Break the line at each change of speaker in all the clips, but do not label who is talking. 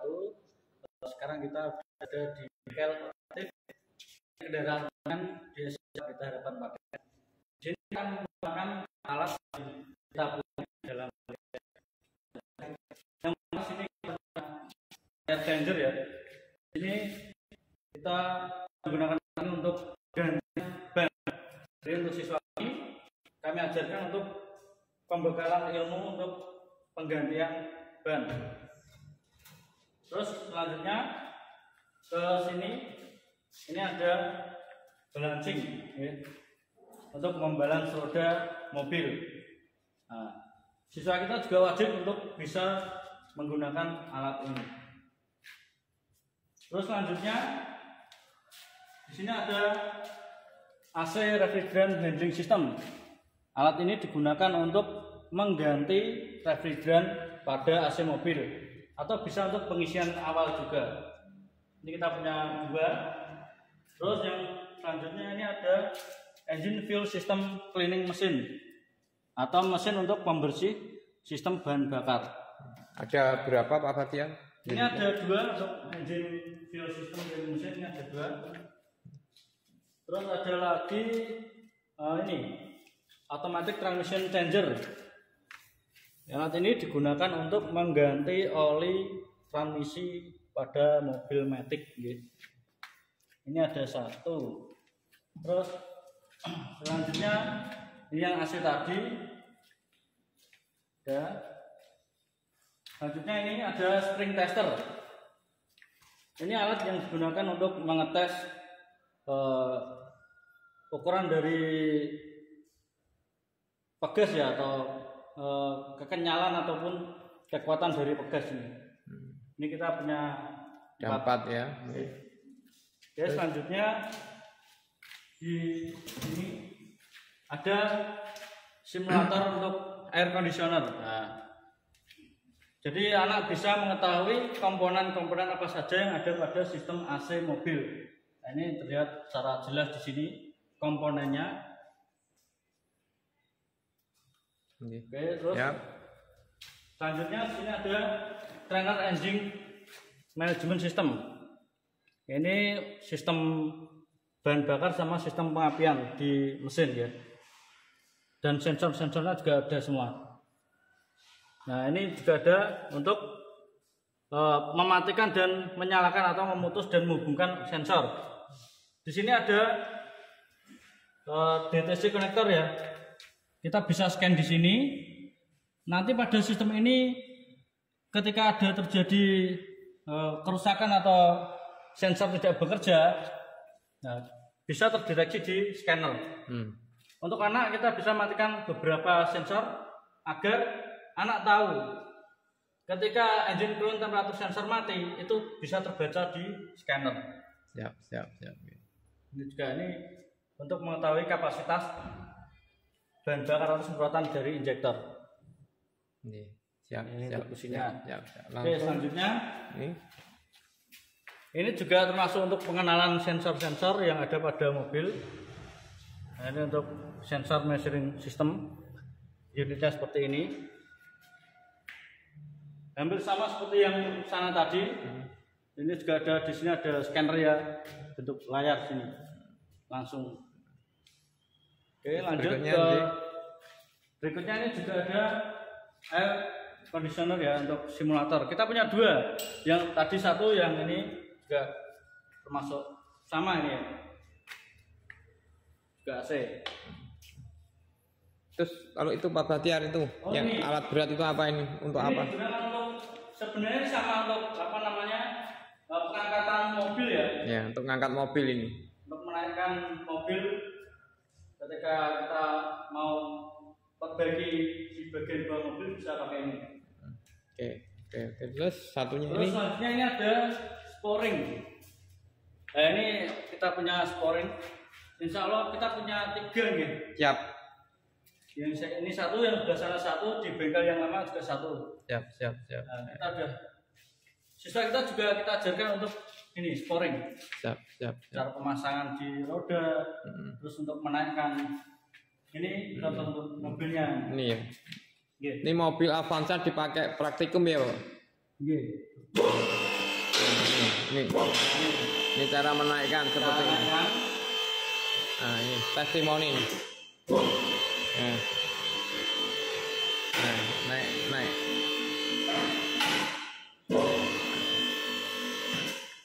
satu. Sekarang kita ada di bengkel otomotif kendaraan di kita harapan pakai. Di sini kita menggunakan alat yang kita punya dalam yang sini air changer ya. Ini kita menggunakan ini untuk ganti ban. Jadi untuk siswa ini kami ajarkan untuk pembekalan ilmu untuk penggantian ban. Terus selanjutnya ke sini, ini ada balancing ya, untuk membalans roda mobil. Nah, siswa kita juga wajib untuk bisa menggunakan alat ini. Terus selanjutnya di sini ada AC refrigerant handling system. Alat ini digunakan untuk mengganti refrigeran pada AC mobil atau bisa untuk pengisian awal juga. Ini kita punya dua. Terus yang selanjutnya ini ada engine fuel system cleaning mesin atau mesin untuk pembersih sistem bahan bakar.
Ada berapa Pak Fatian?
Ini ada dua untuk engine fuel system cleaning mesin, ini ada dua. Terus ada lagi ini automatic transmission changer. Alat ini digunakan untuk mengganti oli transmisi pada mobil matic. Ini ada satu. Terus selanjutnya ini yang AC tadi. Ya. Selanjutnya ini ada spring tester. Ini alat yang digunakan untuk mengetes ukuran dari pegas ya, atau kekenyalan ataupun kekuatan dari pegas ini. Ini kita punya
4 ya.
Oke, selanjutnya di sini ada simulator untuk air conditioner. Nah, jadi anak bisa mengetahui komponen-komponen apa saja yang ada pada sistem AC mobil. Nah, ini terlihat secara jelas di sini komponennya. Oke, terus selanjutnya di sini ada trainer engine management system. Ini sistem bahan bakar sama sistem pengapian di mesin ya. Dan sensor-sensornya juga ada semua. Nah, ini juga ada untuk mematikan dan menyalakan atau memutus dan menghubungkan sensor. Di sini ada DTC connector ya. Kita bisa scan di sini. Nanti pada sistem ini ketika ada terjadi kerusakan atau sensor tidak bekerja, nah, bisa terdeteksi di scanner. Untuk anak kita bisa matikan beberapa sensor agar anak tahu ketika engine coolant temperatur sensor mati, itu bisa terbaca di scanner.
Siap.
Ini juga ini untuk mengetahui kapasitas bahan bakar atau semprotan dari injektor.
Siap.
Oke, selanjutnya ini juga termasuk untuk pengenalan sensor-sensor yang ada pada mobil. Nah, ini untuk sensor measuring system, unitnya seperti ini. Hampir sama seperti yang sana tadi. Ini juga ada di sini, ada scanner ya, bentuk layar sini langsung. Oke, lanjut berikutnya ini juga ada air conditioner ya, untuk simulator. Kita punya dua, yang tadi satu, yang ini juga termasuk sama ini ya, juga AC.
Terus kalau itu Pak Batiar itu yang ini, alat berat itu apa ini? Untuk ini apa?
Untuk sebenarnya sama untuk apa namanya, pengangkatan mobil ya.
Ya, untuk mengangkat mobil ini.
Untuk menaikkan mobil ketika kita mau perbaiki di bagian bawah mobil bisa pakai ini.
Oke. Terus satunya
ini. Selanjutnya ini ada sporing. Nah, ini kita punya sporing. Insya Allah kita punya 3 nih.
Siap.
Yang ini satu, yang sebelah sana satu, di bengkel yang lama juga satu.
Siap.
Nah, kita ada. Siswa kita juga kita ajarkan untuk ini sporing.
Siap.
Cara pemasangan di roda, terus untuk menaikkan. Ini untuk mobilnya.
Ini ya. Ini mobil Avanza dipakai praktikum ya, Pak?
Iya.
Ini cara menaikkan seperti ini. Nah, ini testimoni nih. Nah, naik.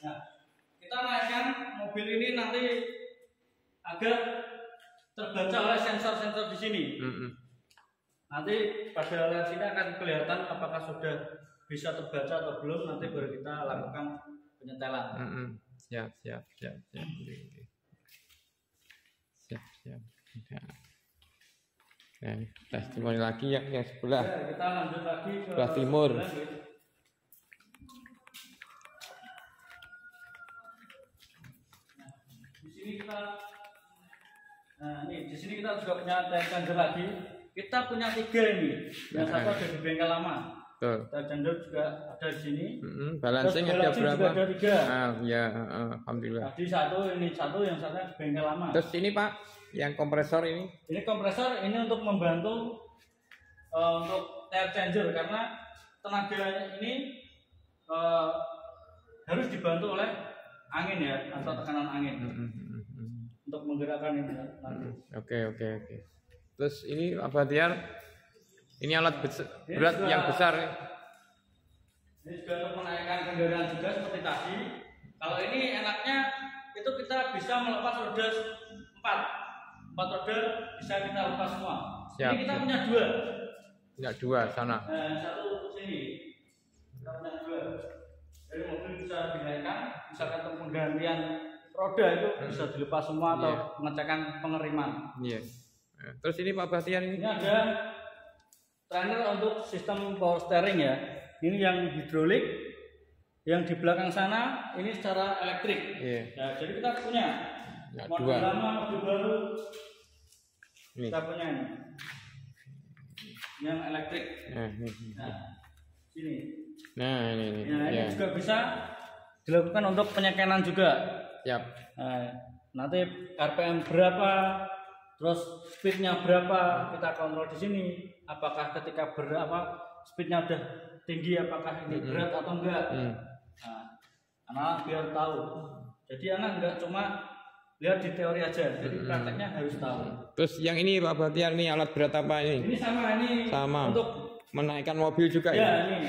Nah, kita naikkan mobil ini nanti agar terbaca oleh sensor-sensor di sini. Nanti pada layar sini akan kelihatan apakah sudah bisa terbaca atau belum. Nanti baru kita lakukan penyetelan.
Siap. Nah, testimoni lagi yang sebelah.
Ya, kita lanjut lagi ke
sebelah timur.
Di sini kita juga punya charger lagi. Kita punya 3 ini. Yang satu ada di bengkel lama.
Betul.
Charger juga ada di sini.
Balancing ada berapa?
Ada 3.
Ya, alhamdulillah.
Tadi ini satu, yang satu di bengkel lama.
Terus ini Pak, yang kompresor ini?
Ini kompresor ini untuk membantu untuk air changer, karena tenaga ini harus dibantu oleh angin ya, atau tekanan angin untuk menggerakkan ini nanti.
Oke. Terus ini Pak Bahtiar, ini alat berat juga, yang besar.
Ini juga untuk menaikkan kendaraan juga seperti tadi. Kalau ini enaknya itu kita bisa melepas roda 4 roda bisa kita lepas semua.
Siap.
Ini kita punya 2.
Punya 2 sana.
Satu sini. Kita punya 2. Jadi mobil bisa dinaikkan, misalkan untuk penggantian roda itu bisa dilepas semua atau pengecekan pengeriman.
Terus ini Pak Bahtiar ini
ada trainer untuk sistem power steering ya. Ini yang hidrolik, yang di belakang sana ini secara elektrik. Nah, jadi kita punya model lama, model baru. Kita punya ini yang elektrik. Sini. Ini juga bisa dilakukan untuk penyekenan juga. Siap. Nanti RPM berapa, terus speednya berapa kita kontrol di sini. Apakah ketika speednya udah tinggi, apakah ini berat atau enggak. Anak biar tahu. Jadi anak enggak cuma lihat di teori aja, jadi prakteknya harus tahu.
Terus yang ini Pak Bahtiar, ini alat berat apa ini?
Ini sama untuk
menaikkan mobil juga ya?
Ini.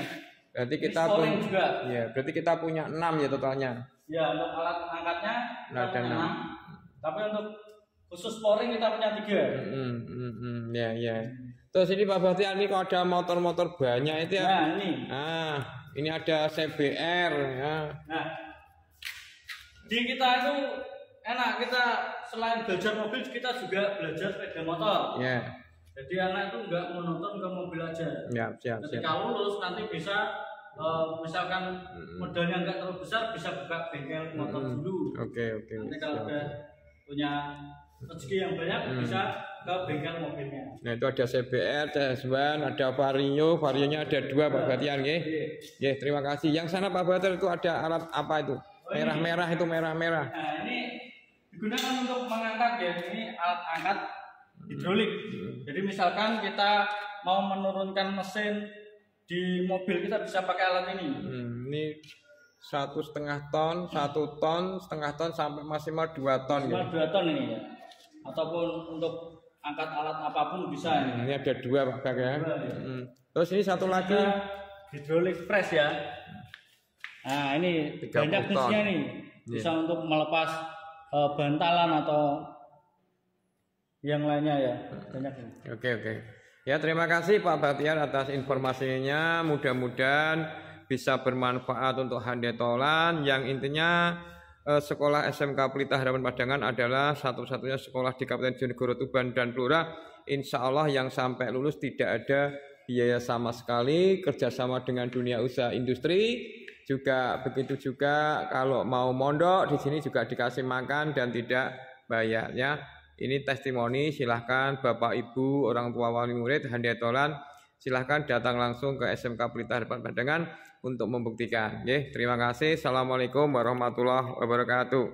Berarti
ini
kita
juga.
Ya, berarti kita punya 6 ya totalnya.
Ya, untuk alat angkatnya kita punya 6. Tapi untuk khusus pouring kita punya 3.
Ya. Terus ini Pak Bahtiar, ini kalau ada motor-motor banyak itu ya?
Nah, ini.
Ini ada CBR ya.
Nah, di kita itu enak, kita selain belajar mobil kita juga belajar sepeda motor. Jadi anak itu enggak menonton ke mobil aja. Ketika lulus nanti bisa misalkan modalnya enggak terlalu besar, bisa buka bengkel motor dulu. Nanti kalau udah punya rezeki yang banyak bisa ke bengkel mobilnya. Nah,
itu ada CBR, CS1, ada Vario, Varionya ada 2 Pak Bahtiar nggih. Terima kasih. Yang sana Pak Bahtiar itu ada alat apa itu? Merah-merah itu merah-merah.
Nah, ini digunakan untuk mengangkat ya, ini alat angkat hidrolik. Jadi misalkan kita mau menurunkan mesin di mobil, kita bisa pakai alat ini.
Ini 1,5 ton, 1 ton, setengah ton sampai maksimal 2 ton.
Maksimal 2 ton ini ya. Ataupun untuk angkat alat apapun bisa.
Ini ada 2 Pak Bak ya. Terus ini satu lagi
hidrolik press ya. Nah, ini banyak fungsinya nih. Bisa untuk melepas bantalan atau yang lainnya ya. Banyak ini.
Oke. Ya, terima kasih Pak Bahtiar atas informasinya. Mudah-mudahan bisa bermanfaat untuk handetolan. Yang intinya sekolah SMK Pelita Harapan Padangan adalah satu-satunya sekolah di Kabupaten Jonegoro, Tuban dan Blora. Insya Allah yang sampai lulus tidak ada biaya sama sekali. Kerjasama dengan dunia usaha industri. Juga begitu juga kalau mau mondok di sini juga dikasih makan dan tidak bayar ya. Ini testimoni, silahkan Bapak Ibu, orang tua wali murid, handetolan, silahkan datang langsung ke SMK Pelita Harapan Padangan untuk membuktikan. Terima kasih. Assalamualaikum warahmatullahi wabarakatuh.